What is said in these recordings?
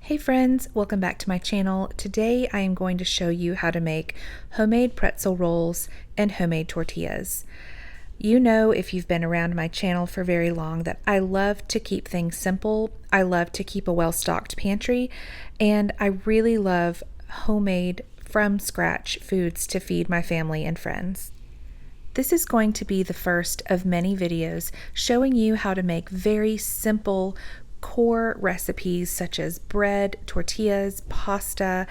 Hey friends, welcome back to my channel. Today I am going to show you how to make homemade pretzel rolls and homemade tortillas. You know, if you've been around my channel for very long, that I love to keep things simple. I love to keep a well-stocked pantry, and I really love homemade, from scratch foods to feed my family and friends. This is going to be the first of many videos showing you how to make very simple core recipes such as bread, tortillas, pasta,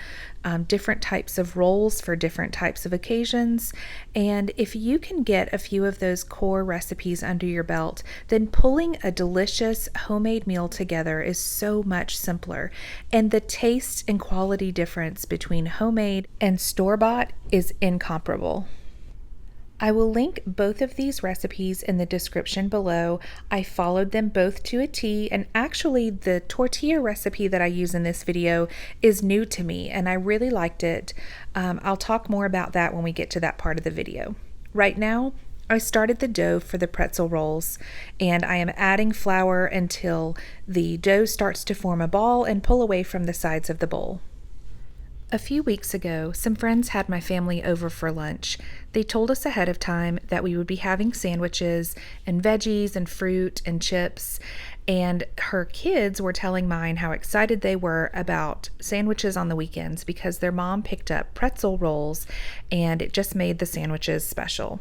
different types of rolls for different types of occasions. And if you can get a few of those core recipes under your belt, then pulling a delicious homemade meal together is so much simpler. And the taste and quality difference between homemade and store-bought is incomparable. I will link both of these recipes in the description below. I followed them both to a T, and actually the tortilla recipe that I use in this video is new to me and I really liked it. I'll talk more about that when we get to that part of the video. Right now, I started the dough for the pretzel rolls, and I am adding flour until the dough starts to form a ball and pull away from the sides of the bowl. A few weeks ago, some friends had my family over for lunch. They told us ahead of time that we would be having sandwiches and veggies and fruit and chips, and her kids were telling mine how excited they were about sandwiches on the weekends because their mom picked up pretzel rolls and it just made the sandwiches special.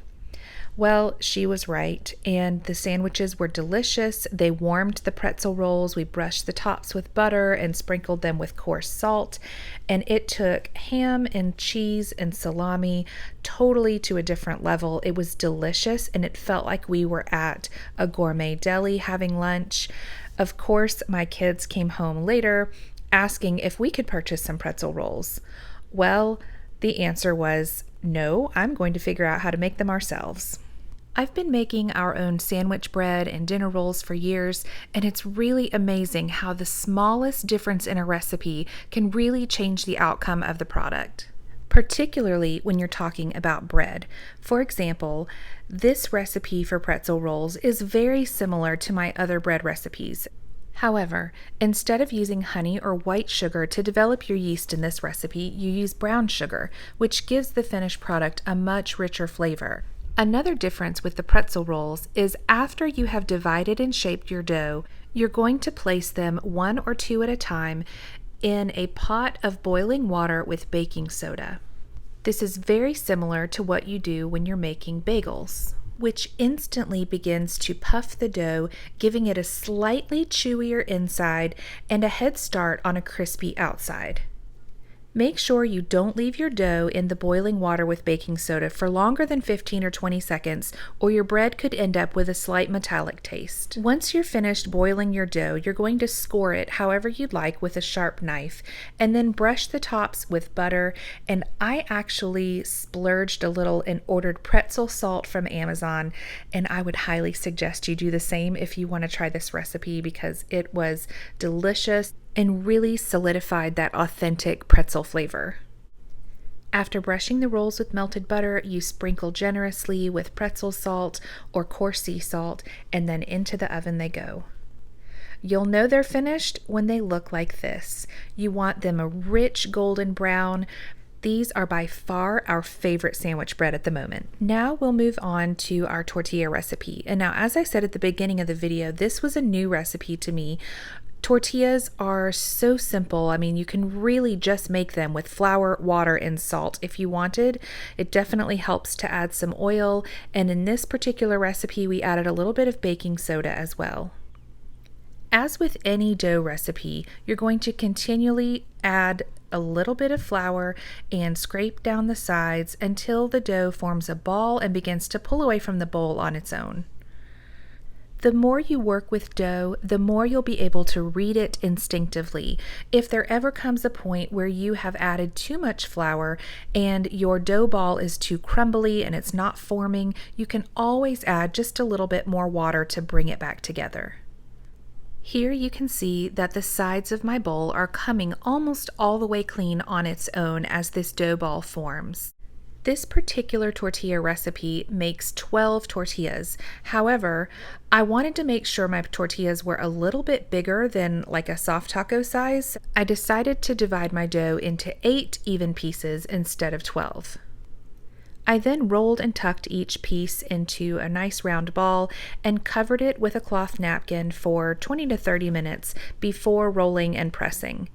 Well, she was right, and the sandwiches were delicious. They warmed the pretzel rolls. We brushed the tops with butter and sprinkled them with coarse salt, and it took ham and cheese and salami totally to a different level. It was delicious, and it felt like we were at a gourmet deli having lunch. Of course, my kids came home later asking if we could purchase some pretzel rolls. Well, the answer was no, I'm going to figure out how to make them ourselves. I've been making our own sandwich bread and dinner rolls for years, and it's really amazing how the smallest difference in a recipe can really change the outcome of the product, particularly when you're talking about bread. For example, this recipe for pretzel rolls is very similar to my other bread recipes. However, instead of using honey or white sugar to develop your yeast in this recipe, you use brown sugar, which gives the finished product a much richer flavor. Another difference with the pretzel rolls is after you have divided and shaped your dough, you're going to place them one or two at a time in a pot of boiling water with baking soda. This is very similar to what you do when you're making bagels, which instantly begins to puff the dough, giving it a slightly chewier inside and a head start on a crispy outside. Make sure you don't leave your dough in the boiling water with baking soda for longer than 15 or 20 seconds, or your bread could end up with a slight metallic taste. Once you're finished boiling your dough, you're going to score it however you'd like with a sharp knife, and then brush the tops with butter. And I actually splurged a little and ordered pretzel salt from Amazon, and I would highly suggest you do the same if you want to try this recipe because it was delicious and really solidified that authentic pretzel flavor. After brushing the rolls with melted butter, you sprinkle generously with pretzel salt or coarse sea salt, and then into the oven they go. You'll know they're finished when they look like this. You want them a rich golden brown. These are by far our favorite sandwich bread at the moment. Now we'll move on to our tortilla recipe. And now, as I said at the beginning of the video, this was a new recipe to me. Tortillas are so simple. I mean, you can really just make them with flour, water, and salt if you wanted. It definitely helps to add some oil, and in this particular recipe, we added a little bit of baking soda as well. As with any dough recipe, you're going to continually add a little bit of flour and scrape down the sides until the dough forms a ball and begins to pull away from the bowl on its own. The more you work with dough, the more you'll be able to read it instinctively. If there ever comes a point where you have added too much flour and your dough ball is too crumbly and it's not forming, you can always add just a little bit more water to bring it back together. Here you can see that the sides of my bowl are coming almost all the way clean on its own as this dough ball forms. This particular tortilla recipe makes 12 tortillas. However, I wanted to make sure my tortillas were a little bit bigger than like a soft taco size. I decided to divide my dough into 8 even pieces instead of 12. I then rolled and tucked each piece into a nice round ball and covered it with a cloth napkin for 20 to 30 minutes before rolling and pressing.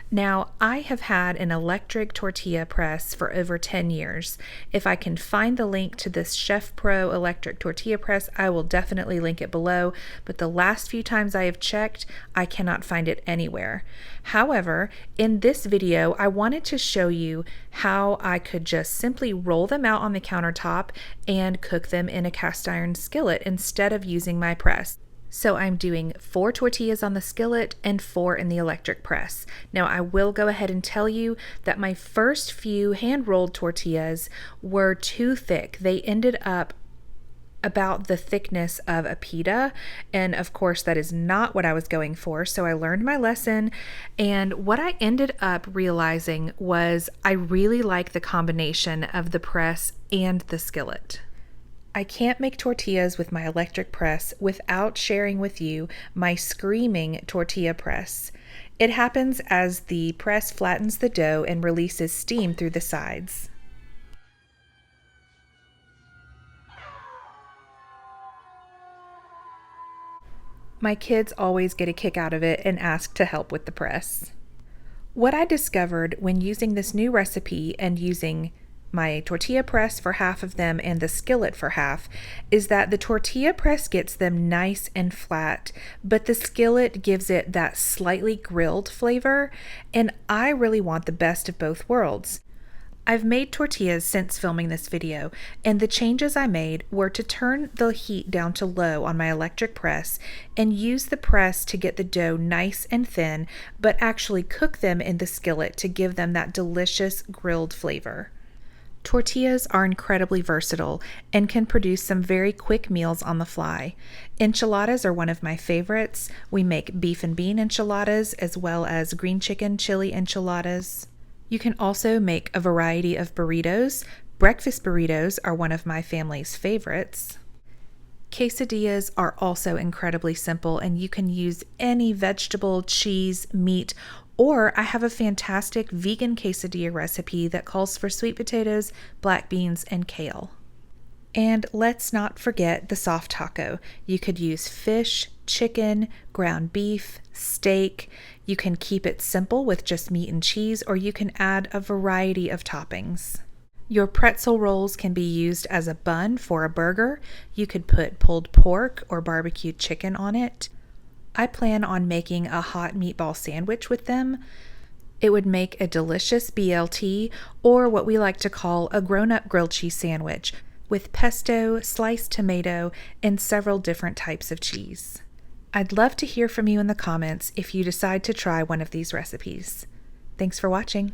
Now, I have had an electric tortilla press for over 10 years. If I can find the link to this Chef Pro electric tortilla press, I will definitely link it below, but the last few times I have checked, I cannot find it anywhere. However, in this video, I wanted to show you how I could just simply roll them out on the countertop and cook them in a cast iron skillet instead of using my press. So I'm doing 4 tortillas on the skillet and 4 in the electric press. Now I will go ahead and tell you that my first few hand-rolled tortillas were too thick. They ended up about the thickness of a pita, and of course that is not what I was going for, so I learned my lesson. And what I ended up realizing was I really like the combination of the press and the skillet. I can't make tortillas with my electric press without sharing with you my screaming tortilla press. It happens as the press flattens the dough and releases steam through the sides. My kids always get a kick out of it and ask to help with the press. What I discovered when using this new recipe and using my tortilla press for half of them and the skillet for half is that the tortilla press gets them nice and flat, but the skillet gives it that slightly grilled flavor, and I really want the best of both worlds. I've made tortillas since filming this video, and the changes I made were to turn the heat down to low on my electric press and use the press to get the dough nice and thin, but actually cook them in the skillet to give them that delicious grilled flavor. Tortillas are incredibly versatile and can produce some very quick meals on the fly. Enchiladas are one of my favorites. We make beef and bean enchiladas as well as green chicken chili enchiladas. You can also make a variety of burritos. Breakfast burritos are one of my family's favorites. Quesadillas are also incredibly simple, and you can use any vegetable, cheese, meat, or I have a fantastic vegan quesadilla recipe that calls for sweet potatoes, black beans, and kale. And let's not forget the soft taco. You could use fish, chicken, ground beef, steak. You can keep it simple with just meat and cheese, or you can add a variety of toppings. Your pretzel rolls can be used as a bun for a burger. You could put pulled pork or barbecued chicken on it. I plan on making a hot meatball sandwich with them. It would make a delicious BLT, or what we like to call a grown-up grilled cheese sandwich, with pesto, sliced tomato, and several different types of cheese. I'd love to hear from you in the comments if you decide to try one of these recipes. Thanks for watching.